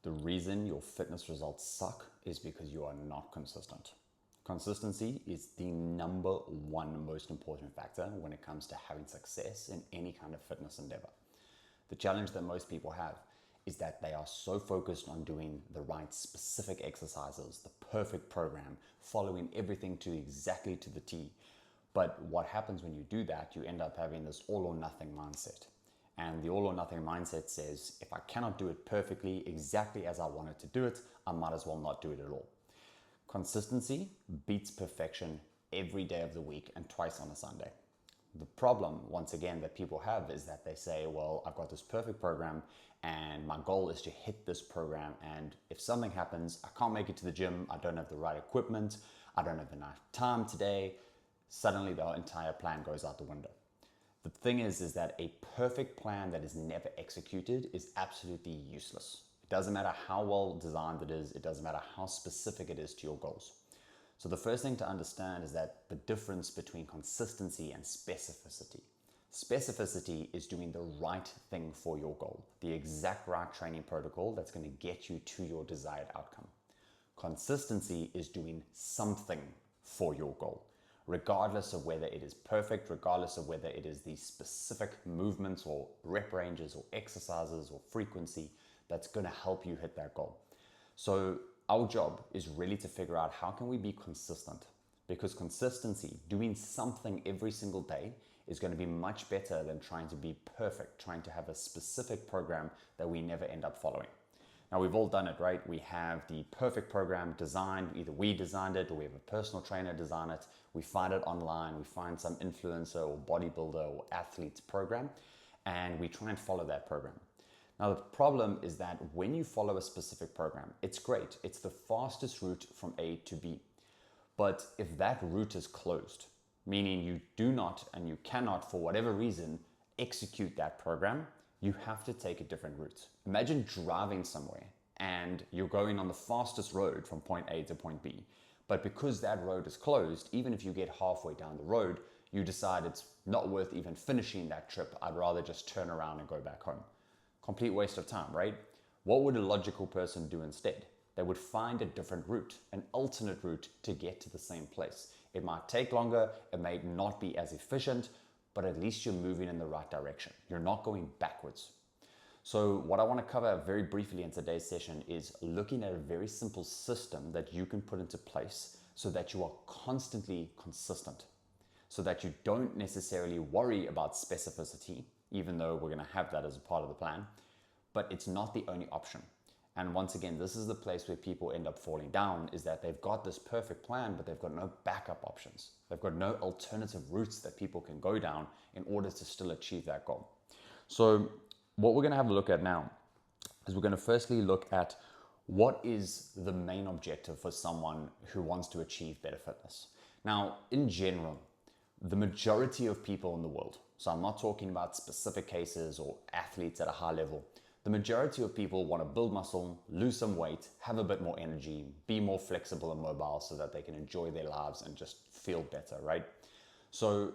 The reason your fitness results suck is because you are not consistent. Consistency is the number one most important factor when it comes to having success in any kind of fitness endeavor. The challenge that most people have is that they are so focused on doing the right specific exercises, the perfect program, following everything to exactly to the T. But what happens when you do that, you end up having this all or nothing mindset. And the all or nothing mindset says, if I cannot do it perfectly, exactly as I wanted to do it, I might as well not do it at all. Consistency beats perfection every day of the week and twice on a Sunday. The problem, once again, that people have is that they say, well, I've got this perfect program and my goal is to hit this program. And if something happens, I can't make it to the gym, I don't have the right equipment, I don't have enough time today, suddenly the entire plan goes out the window. The thing is that a perfect plan that is never executed is absolutely useless. It doesn't matter how well designed it is, it doesn't matter how specific it is to your goals. So the first thing to understand is that the difference between consistency and specificity. Specificity is doing the right thing for your goal, the exact right training protocol that's going to get you to your desired outcome. Consistency is doing something for your goal, regardless of whether it is perfect, regardless of whether it is the specific movements or rep ranges or exercises or frequency that's going to help you hit that goal. So our job is really to figure out how can we be consistent, because consistency, doing something every single day, is going to be much better than trying to be perfect, trying to have a specific program that we never end up following. Now, we've all done it, right? We have the perfect program designed, either we designed it or we have a personal trainer design it. We find it online, we find some influencer or bodybuilder or athlete's program, and we try and follow that program. Now, the problem is that when you follow a specific program, it's great. It's the fastest route from A to B. But if that route is closed, meaning you do not and you cannot, for whatever reason, execute that program, you have to take a different route. Imagine driving somewhere and you're going on the fastest road from point A to point B. But because that road is closed, even if you get halfway down the road, you decide it's not worth even finishing that trip. I'd rather just turn around and go back home. Complete waste of time, right? What would a logical person do instead? They would find a different route, an alternate route to get to the same place. It might take longer, it may not be as efficient, but at least you're moving in the right direction. You're not going backwards. So what I want to cover very briefly in today's session is looking at a very simple system that you can put into place so that you are constantly consistent, so that you don't necessarily worry about specificity, even though we're going to have that as a part of the plan, but it's not the only option. And once again, this is the place where people end up falling down, is that they've got this perfect plan, but they've got no backup options. They've got no alternative routes that people can go down in order to still achieve that goal. So what we're going to have a look at now is we're going to firstly look at what is the main objective for someone who wants to achieve better fitness. Now, in general, the majority of people in the world, so I'm not talking about specific cases or athletes at a high level, the majority of people want to build muscle, lose some weight, have a bit more energy, be more flexible and mobile so that they can enjoy their lives and just feel better, right? So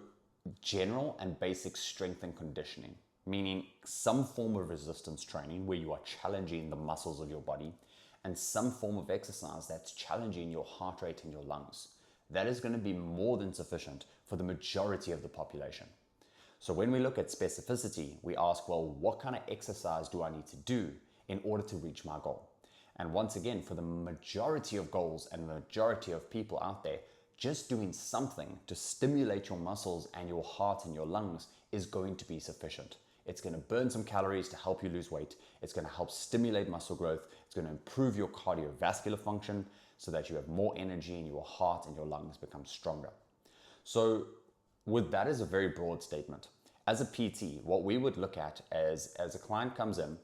general and basic strength and conditioning, meaning some form of resistance training where you are challenging the muscles of your body, and some form of exercise that's challenging your heart rate and your lungs. That is going to be more than sufficient for the majority of the population. So when we look at specificity, we ask, well, what kind of exercise do I need to do in order to reach my goal? And once again, for the majority of goals and the majority of people out there, just doing something to stimulate your muscles and your heart and your lungs is going to be sufficient. It's going to burn some calories to help you lose weight. It's going to help stimulate muscle growth. It's going to improve your cardiovascular function so that you have more energy and your heart and your lungs become stronger. So with that is a very broad statement. As a PT, what we would look at as a client comes in,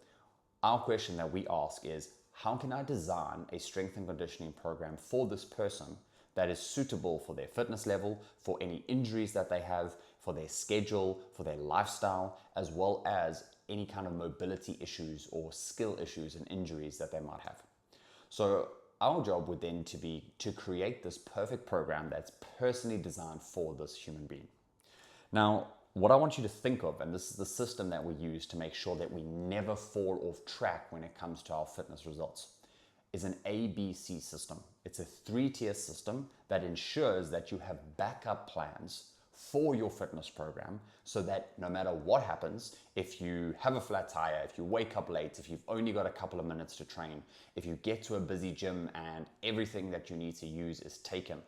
our question that we ask is, how can I design a strength and conditioning program for this person that is suitable for their fitness level, for any injuries that they have, for their schedule, for their lifestyle, as well as any kind of mobility issues or skill issues and injuries that they might have. So our job would then to be to create this perfect program that's personally designed for this human being. Now, what I want you to think of, and this is the system that we use to make sure that we never fall off track when it comes to our fitness results, is an ABC system. It's a 3-tier system that ensures that you have backup plans for your fitness program so that no matter what happens, if you have a flat tire, if you wake up late, if you've only got a couple of minutes to train, if you get to a busy gym and everything that you need to use is taken,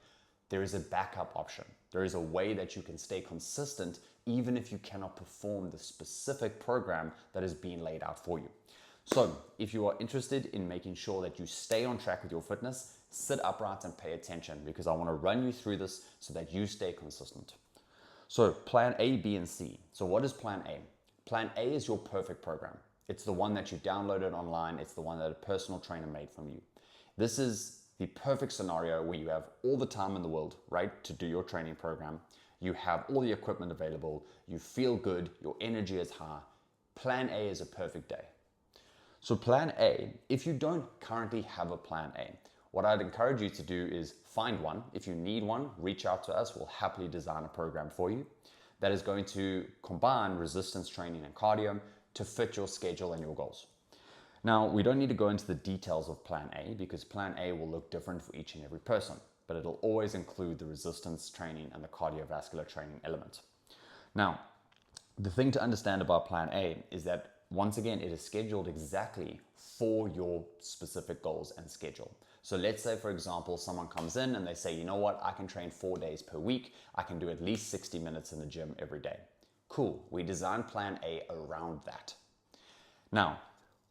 there is a backup option. There is a way that you can stay consistent even if you cannot perform the specific program that is being laid out for you. So if you are interested in making sure that you stay on track with your fitness, sit upright and pay attention, because I want to run you through this so that you stay consistent. So plan A, B, and C. So what is plan A? Plan A is your perfect program. It's the one that you downloaded online. It's the one that a personal trainer made from you. This is the perfect scenario where you have all the time in the world, right, to do your training program. You have all the equipment available. You feel good. Your energy is high. Plan A is a perfect day. So plan A, if you don't currently have a plan A, what I'd encourage you to do is find one. If you need one, reach out to us. We'll happily design a program for you that is going to combine resistance training and cardio to fit your schedule and your goals. Now, we don't need to go into the details of plan A because plan A will look different for each and every person, but it'll always include the resistance training and the cardiovascular training element. Now, the thing to understand about plan A is that once again, it is scheduled exactly for your specific goals and schedule. So let's say, for example, someone comes in and they say, you know what, I can train 4 days per week. I can do at least 60 minutes in the gym every day. Cool. We design plan A around that. Now,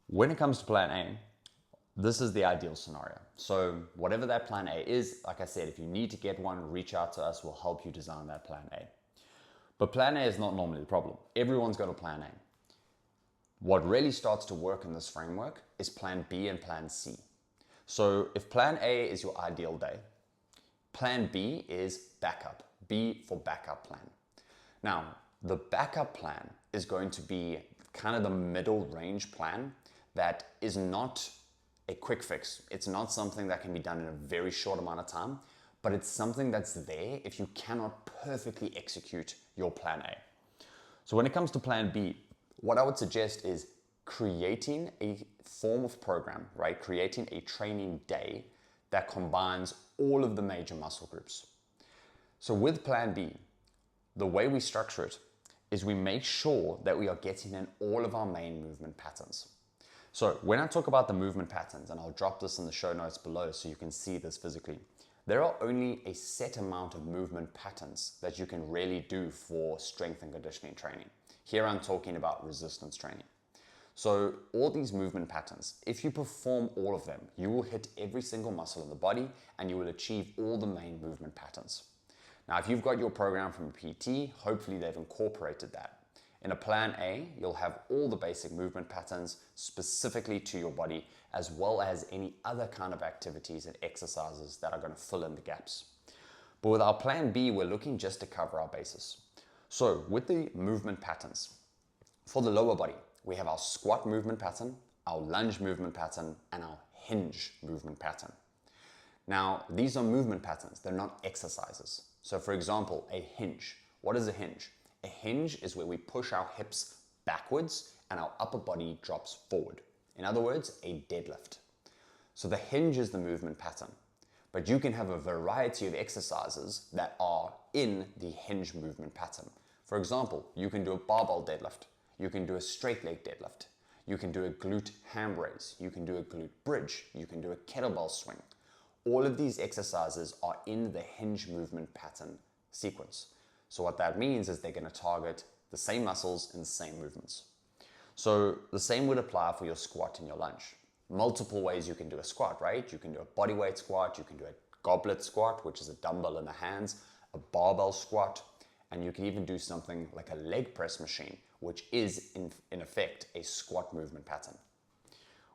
when it comes to plan A, this is the ideal scenario. So whatever that plan A is, like I said, if you need to get one, reach out to us. We'll help you design that plan A. But plan A is not normally the problem. Everyone's got a plan A. What really starts to work in this framework is plan B and plan C. So if plan A is your ideal day, plan B is backup. B for backup plan. Now, the backup plan is going to be kind of the middle range plan that is not a quick fix. It's not something that can be done in a very short amount of time, but it's something that's there if you cannot perfectly execute your plan A. So when it comes to plan B, what I would suggest is creating a form of program, right? Creating a training day that combines all of the major muscle groups. So with plan B, the way we structure it is we make sure that we are getting in all of our main movement patterns. So when I talk about the movement patterns, and I'll drop this in the show notes below so you can see this physically, there are only a set amount of movement patterns that you can really do for strength and conditioning training. Here I'm talking about resistance training. So all these movement patterns, if you perform all of them, you will hit every single muscle in the body and you will achieve all the main movement patterns. Now, if you've got your program from a PT, hopefully they've incorporated that. In a plan A, you'll have all the basic movement patterns specifically to your body, as well as any other kind of activities and exercises that are going to fill in the gaps. But with our plan B, we're looking just to cover our bases. So with the movement patterns, for the lower body, we have our squat movement pattern, our lunge movement pattern, and our hinge movement pattern. Now, these are movement patterns, they're not exercises. So for example, a hinge. What is a hinge? A hinge is where we push our hips backwards and our upper body drops forward. In other words, a deadlift. So the hinge is the movement pattern, but you can have a variety of exercises that are in the hinge movement pattern. For example, you can do a barbell deadlift. You can do a straight leg deadlift. You can do a glute ham raise. You can do a glute bridge. You can do a kettlebell swing. All of these exercises are in the hinge movement pattern sequence. So what that means is they're going to target the same muscles in the same movements. So the same would apply for your squat and your lunge. Multiple ways you can do a squat, right? You can do a bodyweight squat. You can do a goblet squat, which is a dumbbell in the hands, a barbell squat, and you can even do something like a leg press machine, which is in effect a squat movement pattern.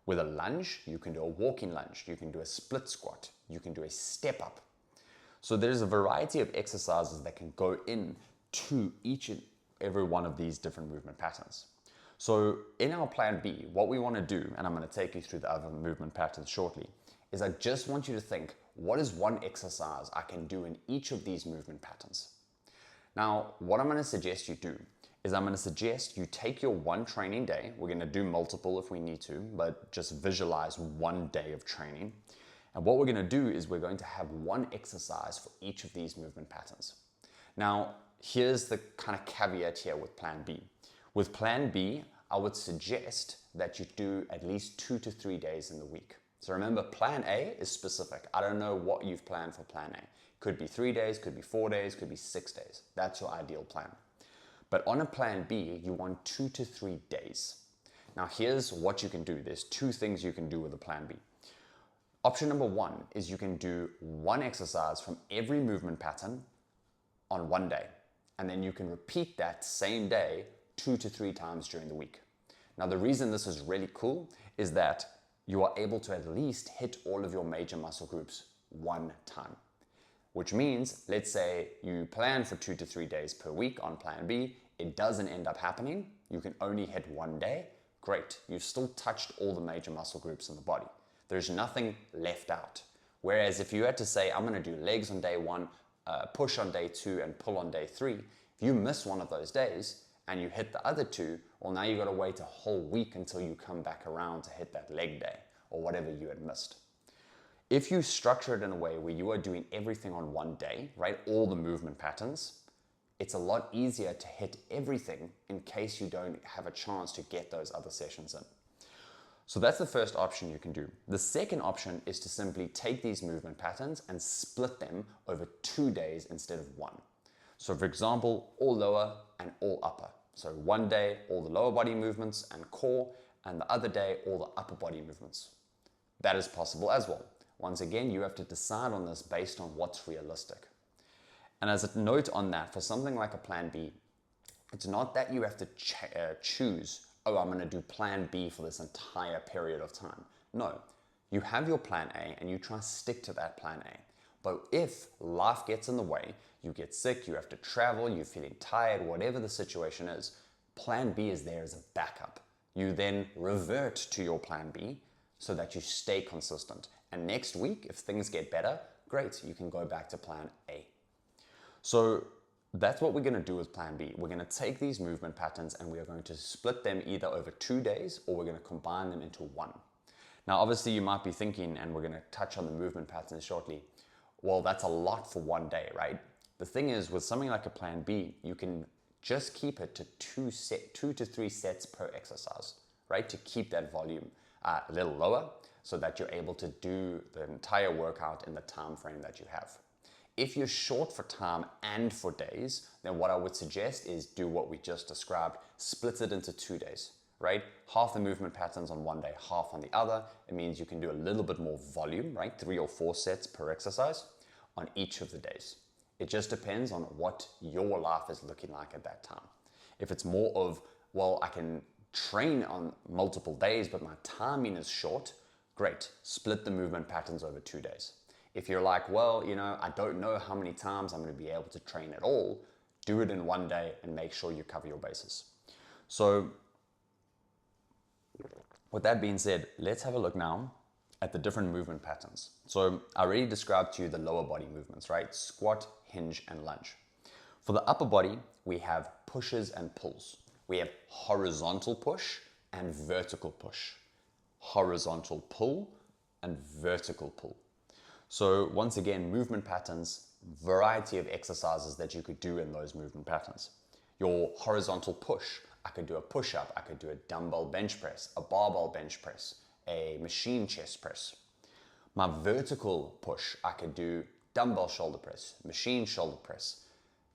With a lunge, you can do a walking lunge, you can do a split squat, you can do a step up. So there's a variety of exercises that can go in to each and every one of these different movement patterns. So in our plan B, what we want to do, and I'm going to take you through the other movement patterns shortly, is I just want you to think, what is one exercise I can do in each of these movement patterns? Now, what I'm going to suggest you do is I'm going to suggest you take your one training day. We're going to do multiple if we need to, but just visualize one day of training. And what we're going to do is we're going to have one exercise for each of these movement patterns. Now, here's the kind of caveat here with Plan B. With Plan B, I would suggest that you do at least 2 to 3 days in the week. So remember, Plan A is specific. I don't know what you've planned for Plan A. Could be 3 days, could be 4 days, could be 6 days. That's your ideal plan. But on a Plan B, you want 2 to 3 days. Now here's what you can do. There's 2 things you can do with a Plan B. Option number 1 is you can do one exercise from every movement pattern on one day. And then you can repeat that same day 2 to 3 times during the week. Now the reason this is really cool is that you are able to at least hit all of your major muscle groups one time. Which means, let's say you plan for 2 to 3 days per week on Plan B, it doesn't end up happening, you can only hit one day, great, you've still touched all the major muscle groups in the body. There's nothing left out. Whereas if you had to say, I'm gonna do legs on day 1, push on day 2, and pull on day 3, if you miss one of those days and you hit the other 2, well now you've gotta wait a whole week until you come back around to hit that leg day or whatever you had missed. If you structure it in a way where you are doing everything on one day, right, all the movement patterns, it's a lot easier to hit everything in case you don't have a chance to get those other sessions in. So that's the first option you can do. The second option is to simply take these movement patterns and split them over 2 days instead of one. So for example, all lower and all upper. So one day, all the lower body movements and core, and the other day, all the upper body movements. That is possible as well. Once again, you have to decide on this based on what's realistic. And as a note on that, for something like a Plan B, it's not that you have to choose, oh, I'm going to do Plan B for this entire period of time. No, you have your Plan A and you try to stick to that Plan A. But if life gets in the way, you get sick, you have to travel, you're feeling tired, whatever the situation is, Plan B is there as a backup. You then revert to your Plan B so that you stay consistent. And next week, if things get better, great, you can go back to Plan A. So that's what we're going to do with Plan B. We're going to take these movement patterns and we are going to split them either over 2 days or we're going to combine them into one. Now, obviously, you might be thinking, and we're going to touch on the movement patterns shortly, well, that's a lot for one day, right? The thing is, with something like a Plan B, you can just keep it to 2 to 3 sets per exercise, right? To keep that volume a little lower, so that you're able to do the entire workout in the time frame that you have. If you're short for time and for days, then what I would suggest is do what we just described, split it into 2 days, right? Half the movement patterns on one day, half on the other. It means you can do a little bit more volume, right? 3 or 4 sets per exercise on each of the days. It just depends on what your life is looking like at that time. If it's more of, well, I can train on multiple days, but my timing is short, great, split the movement patterns over 2 days. If you're like, well, I don't know how many times I'm going to be able to train at all, do it in one day and make sure you cover your bases. So with that being said, let's have a look now at the different movement patterns. So I already described to you the lower body movements, right? Squat, hinge, and lunge. For the upper body, we have pushes and pulls. We have horizontal push and vertical push. Horizontal pull and vertical pull. So once again, movement patterns, variety of exercises that you could do in those movement patterns. Your horizontal push, I could do a push-up, I could do a dumbbell bench press, a barbell bench press, a machine chest press. My vertical push, I could do dumbbell shoulder press, machine shoulder press.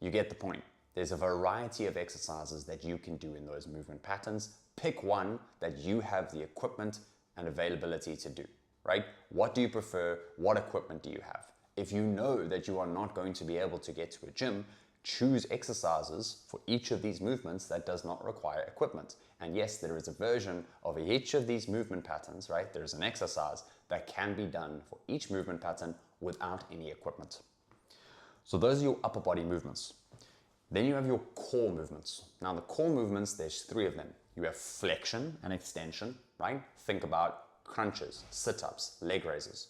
You get the point. There's a variety of exercises that you can do in those movement patterns. Pick one that you have the equipment and availability to do, right? What do you prefer? What equipment do you have? If you know that you are not going to be able to get to a gym, choose exercises for each of these movements that does not require equipment. And yes, there is a version of each of these movement patterns, right? There's an exercise that can be done for each movement pattern without any equipment. So those are your upper body movements. Then you have your core movements. Now the core movements, there's 3 of them. You have flexion and extension, right? Think about crunches, sit-ups, leg raises.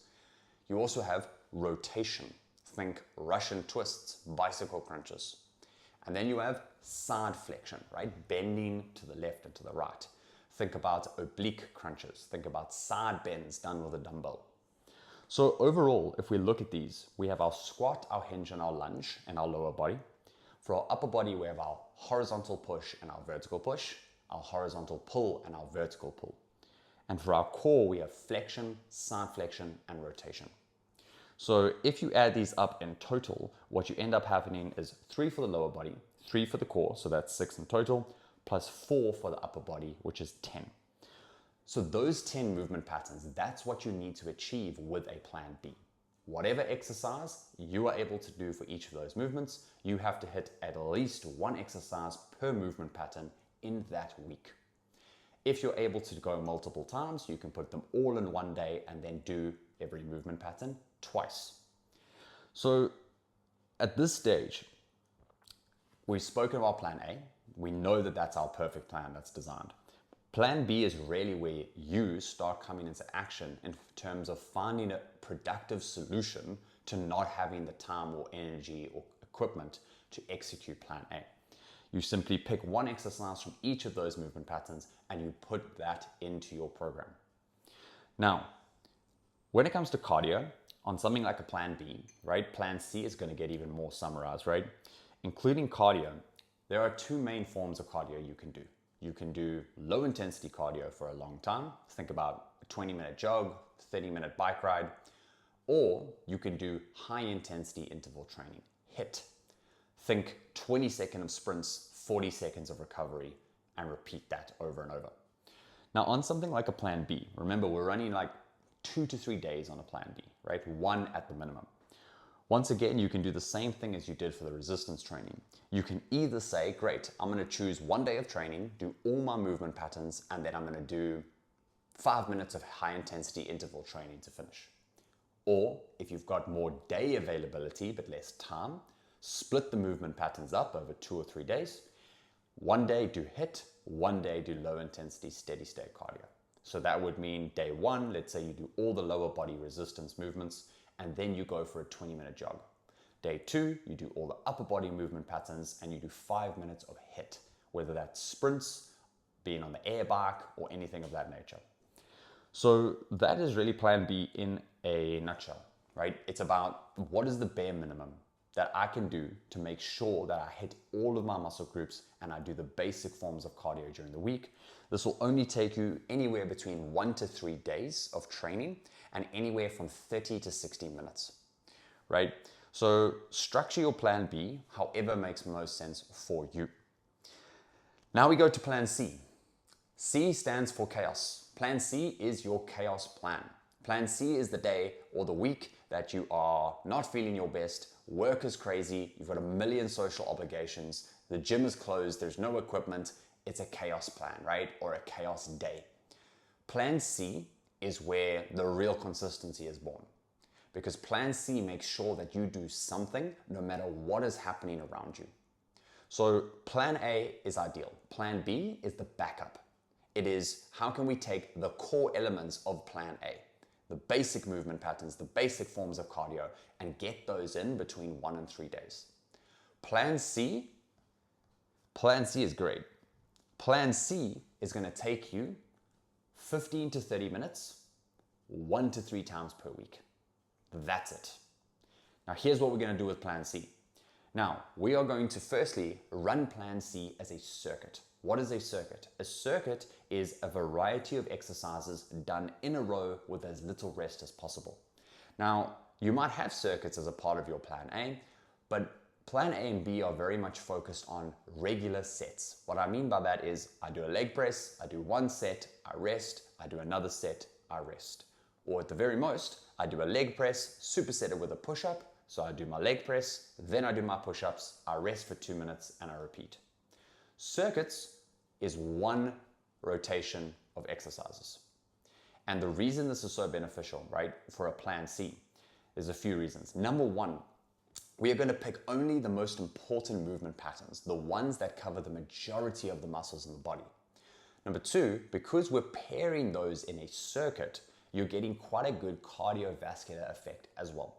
You also have rotation. Think Russian twists, bicycle crunches. And then you have side flexion, right? Bending to the left and to the right. Think about oblique crunches. Think about side bends done with a dumbbell. So overall, if we look at these, we have our squat, our hinge, and our lunge and our lower body. For our upper body, we have our horizontal push and our vertical push, our horizontal pull and our vertical pull. And for our core, we have flexion, side flexion, and rotation. So if you add these up in total, what you end up happening is 3 for the lower body, 3 for the core, so that's 6 in total, plus 4 for the upper body, which is 10. So those 10 movement patterns, that's what you need to achieve with a plan B. Whatever exercise you are able to do for each of those movements, you have to hit at least one exercise per movement pattern in that week. If you're able to go multiple times, you can put them all in one day and then do every movement pattern twice. So at this stage, we've spoken about plan A. We know that that's our perfect plan that's designed. Plan B is really where you start coming into action in terms of finding a productive solution to not having the time or energy or equipment to execute plan A. You simply pick one exercise from each of those movement patterns and you put that into your program. Now, when it comes to cardio, on something like a plan B, right? Plan C is going to get even more summarized, right? Including cardio, there are 2 main forms of cardio you can do. You can do low intensity cardio for a long time. Think about a 20-minute jog, 30-minute bike ride, or you can do high intensity interval training, HIIT. Think 20 seconds of sprints, 40 seconds of recovery, and repeat that over and over. Now on something like a plan B, remember we're running like 2 to 3 days on a plan B, right? 1 at the minimum. Once again, you can do the same thing as you did for the resistance training. You can either say, great, I'm going to choose 1 day of training, do all my movement patterns, and then I'm going to do 5 minutes of high intensity interval training to finish. Or if you've got more day availability but less time, split the movement patterns up over 2 or 3 days. 1 day do HIIT, 1 day do low intensity steady state cardio. So that would mean day 1, let's say you do all the lower body resistance movements and then you go for a 20-minute jog. Day 2, you do all the upper body movement patterns and you do 5 minutes of HIIT, whether that's sprints, being on the air bike or anything of that nature. So that is really plan B in a nutshell, right? It's about what is the bare minimum that I can do to make sure that I hit all of my muscle groups and I do the basic forms of cardio during the week. This will only take you anywhere between 1 to 3 days of training and anywhere from 30 to 60 minutes, right? So structure your plan B however makes most sense for you. Now we go to plan C. C stands for chaos. Plan C is your chaos plan. Plan C is the day or the week that you are not feeling your best, work is crazy, you've got a million social obligations, the gym is closed, there's no equipment, it's a chaos plan, right? Or a chaos day. Plan C is where the real consistency is born. Because plan C makes sure that you do something no matter what is happening around you. So plan A is ideal. Plan B is the backup. It is how can we take the core elements of plan A, the basic movement patterns, the basic forms of cardio, and get those in between 1 and 3 days. Plan C is great. Plan C is going to take you 15 to 30 minutes, 1 to 3 times per week. That's it. Now here's what we're going to do with plan C. Now we are going to firstly run plan C as a circuit. What is a circuit? A circuit is a variety of exercises done in a row with as little rest as possible. Now, you might have circuits as a part of your plan A, but plan A and B are very much focused on regular sets. What I mean by that is I do a leg press, I do 1 set, I rest, I do another set, I rest. Or at the very most, I do a leg press, superset it with a push-up. So I do my leg press, then I do my push-ups, I rest for 2 minutes and I repeat. Circuits is 1 rotation of exercises. And the reason this is so beneficial, right, for a plan C, there's a few reasons. Number 1, we are going to pick only the most important movement patterns, the ones that cover the majority of the muscles in the body. Number 2, because we're pairing those in a circuit, you're getting quite a good cardiovascular effect as well.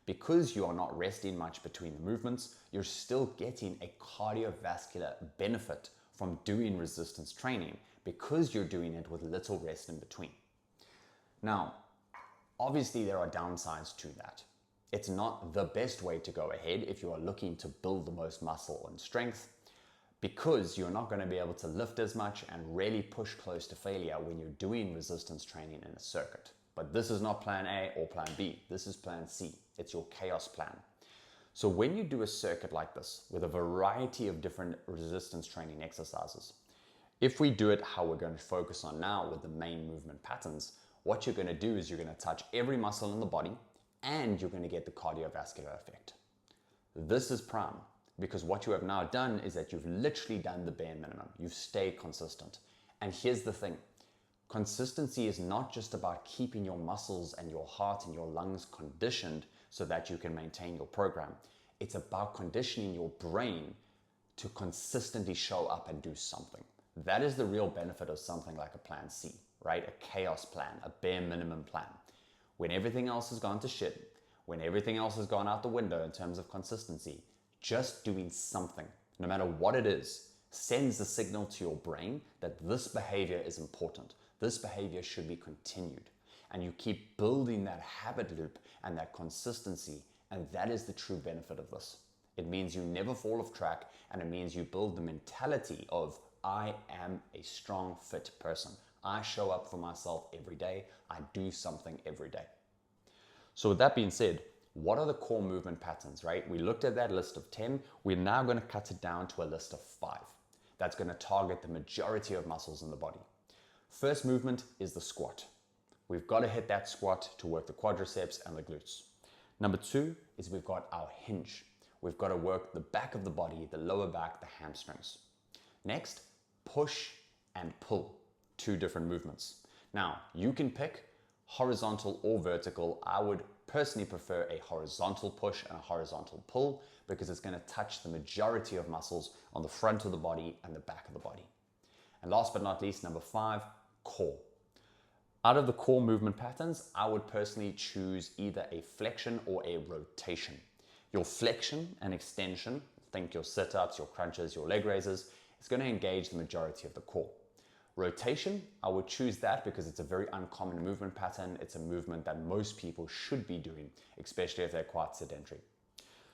Because you are not resting much between the movements, you're still getting a cardiovascular benefit from doing resistance training because you're doing it with little rest in between. Now, obviously there are downsides to that. It's not the best way to go ahead if you are looking to build the most muscle and strength, because you're not going to be able to lift as much and really push close to failure when you're doing resistance training in a circuit. But this is not plan A or plan B. This is plan C. It's your chaos plan. So when you do a circuit like this with a variety of different resistance training exercises, if we do it how we're going to focus on now with the main movement patterns, what you're going to do is you're going to touch every muscle in the body and you're going to get the cardiovascular effect. This is prime, because what you have now done is that you've literally done the bare minimum. You've stayed consistent. And here's the thing. Consistency is not just about keeping your muscles and your heart and your lungs conditioned so that you can maintain your program. It's about conditioning your brain to consistently show up and do something. That is the real benefit of something like a plan C, right? A chaos plan, a bare minimum plan. When everything else has gone to shit, when everything else has gone out the window in terms of consistency, just doing something, no matter what it is, sends a signal to your brain that this behavior is important. This behavior should be continued. And you keep building that habit loop and that consistency, and that is the true benefit of this. It means you never fall off track, and it means you build the mentality of, I am a strong, fit person. I show up for myself every day. I do something every day. So with that being said, what are the core movement patterns, right? We looked at that list of 10. We're now going to cut it down to a list of 5. That's going to target the majority of muscles in the body. First movement is the squat. We've got to hit that squat to work the quadriceps and the glutes. Number 2 is we've got our hinge. We've got to work the back of the body, the lower back, the hamstrings. Next, push and pull. 2 different movements. Now, you can pick horizontal or vertical. I would personally prefer a horizontal push and a horizontal pull because it's going to touch the majority of muscles on the front of the body and the back of the body. And last but not least, number 5, core. Out of the core movement patterns, I would personally choose either a flexion or a rotation. Your flexion and extension, think your sit-ups, your crunches, your leg raises, is going to engage the majority of the core. Rotation, I would choose that because it's a very uncommon movement pattern. It's a movement that most people should be doing, especially if they're quite sedentary.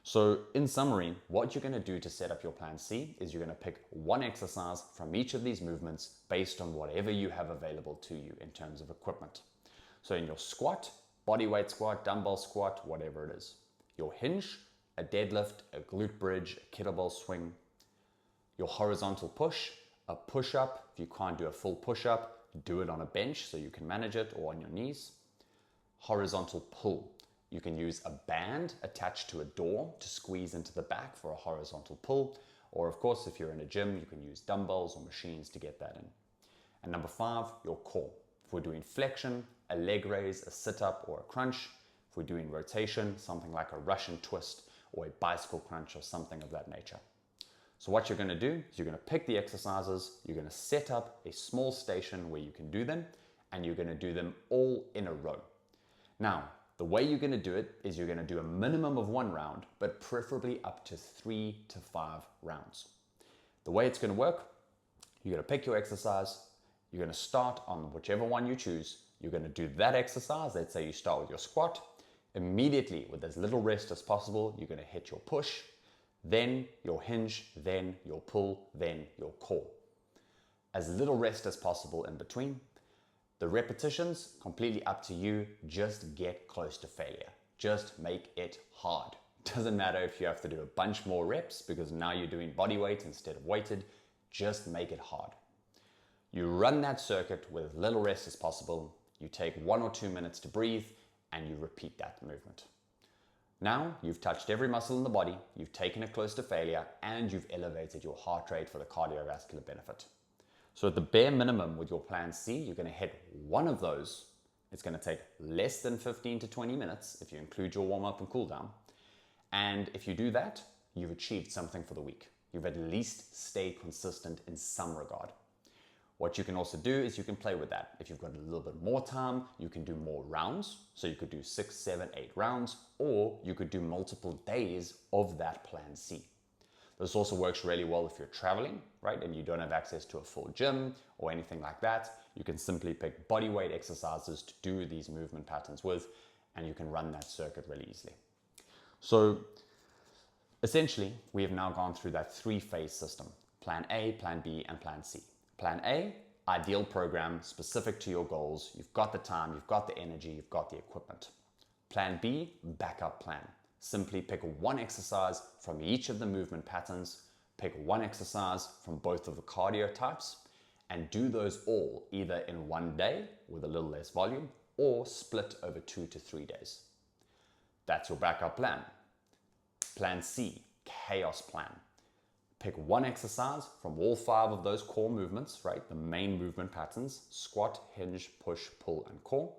So in summary, what you're going to do to set up your plan C is you're going to pick one exercise from each of these movements based on whatever you have available to you in terms of equipment. So in your squat, body weight squat, dumbbell squat, whatever it is. Your hinge, a deadlift, a glute bridge, a kettlebell swing. Your horizontal push, a push-up. If you can't do a full push-up, do it on a bench so you can manage it, or on your knees. Horizontal pull. You can use a band attached to a door to squeeze into the back for a horizontal pull. Or of course, if you're in a gym, you can use dumbbells or machines to get that in. And number 5, your core. If we're doing flexion, a leg raise, a sit-up or a crunch. If we're doing rotation, something like a Russian twist or a bicycle crunch or something of that nature. So what you're going to do is you're going to pick the exercises, you're going to set up a small station where you can do them, and you're going to do them all in a row. Now, the way you're going to do it is you're going to do a minimum of 1 round, but preferably up to 3 to 5 rounds. The way it's going to work, you're going to pick your exercise, you're going to start on whichever one you choose, you're going to do that exercise. Let's say you start with your squat. Immediately, with as little rest as possible, you're going to hit your push, then your hinge, then your pull, then your core. As little rest as possible in between. The repetitions, completely up to you. Just get close to failure. Just make it hard. Doesn't matter if you have to do a bunch more reps because now you're doing body weight instead of weighted. Just make it hard. You run that circuit with as little rest as possible. You take 1 or 2 minutes to breathe and you repeat that movement. Now you've touched every muscle in the body, you've taken it close to failure, and you've elevated your heart rate for the cardiovascular benefit. So at the bare minimum with your plan C, you're going to hit one of those. It's going to take less than 15 to 20 minutes if you include your warm up and cool down. And if you do that, you've achieved something for the week. You've at least stayed consistent in some regard. What you can also do is you can play with that. If you've got a little bit more time, you can do more rounds. So you could do 6, 7, 8 rounds, or you could do multiple days of that plan C. This also works really well if you're traveling, right? And you don't have access to a full gym or anything like that. You can simply pick body weight exercises to do these movement patterns with, and you can run that circuit really easily. So essentially, we have now gone through that 3-phase system: plan A, plan B, and plan C. Plan A, ideal program specific to your goals. You've got the time, you've got the energy, you've got the equipment. Plan B, backup plan. Simply pick one exercise from each of the movement patterns, pick one exercise from both of the cardio types, and do those all either in one day with a little less volume or split over 2 to 3 days. That's your backup plan. Plan C, chaos plan. Pick one exercise from all 5 of those core movements, right? The main movement patterns: squat, hinge, push, pull, and core.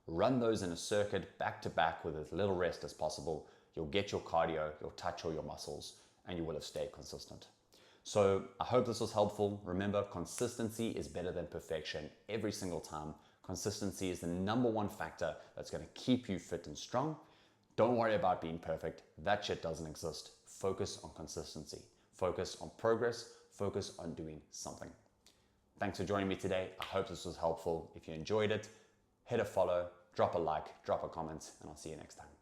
Run those in a circuit back to back with as little rest as possible. You'll get your cardio, you'll touch all your muscles, and you will have stayed consistent. So I hope this was helpful. Remember, consistency is better than perfection every single time. Consistency is the #1 factor that's going to keep you fit and strong. Don't worry about being perfect. That shit doesn't exist. Focus on consistency. Focus on progress. Focus on doing something. Thanks for joining me today. I hope this was helpful. If you enjoyed it, hit a follow, drop a like, drop a comment, and I'll see you next time.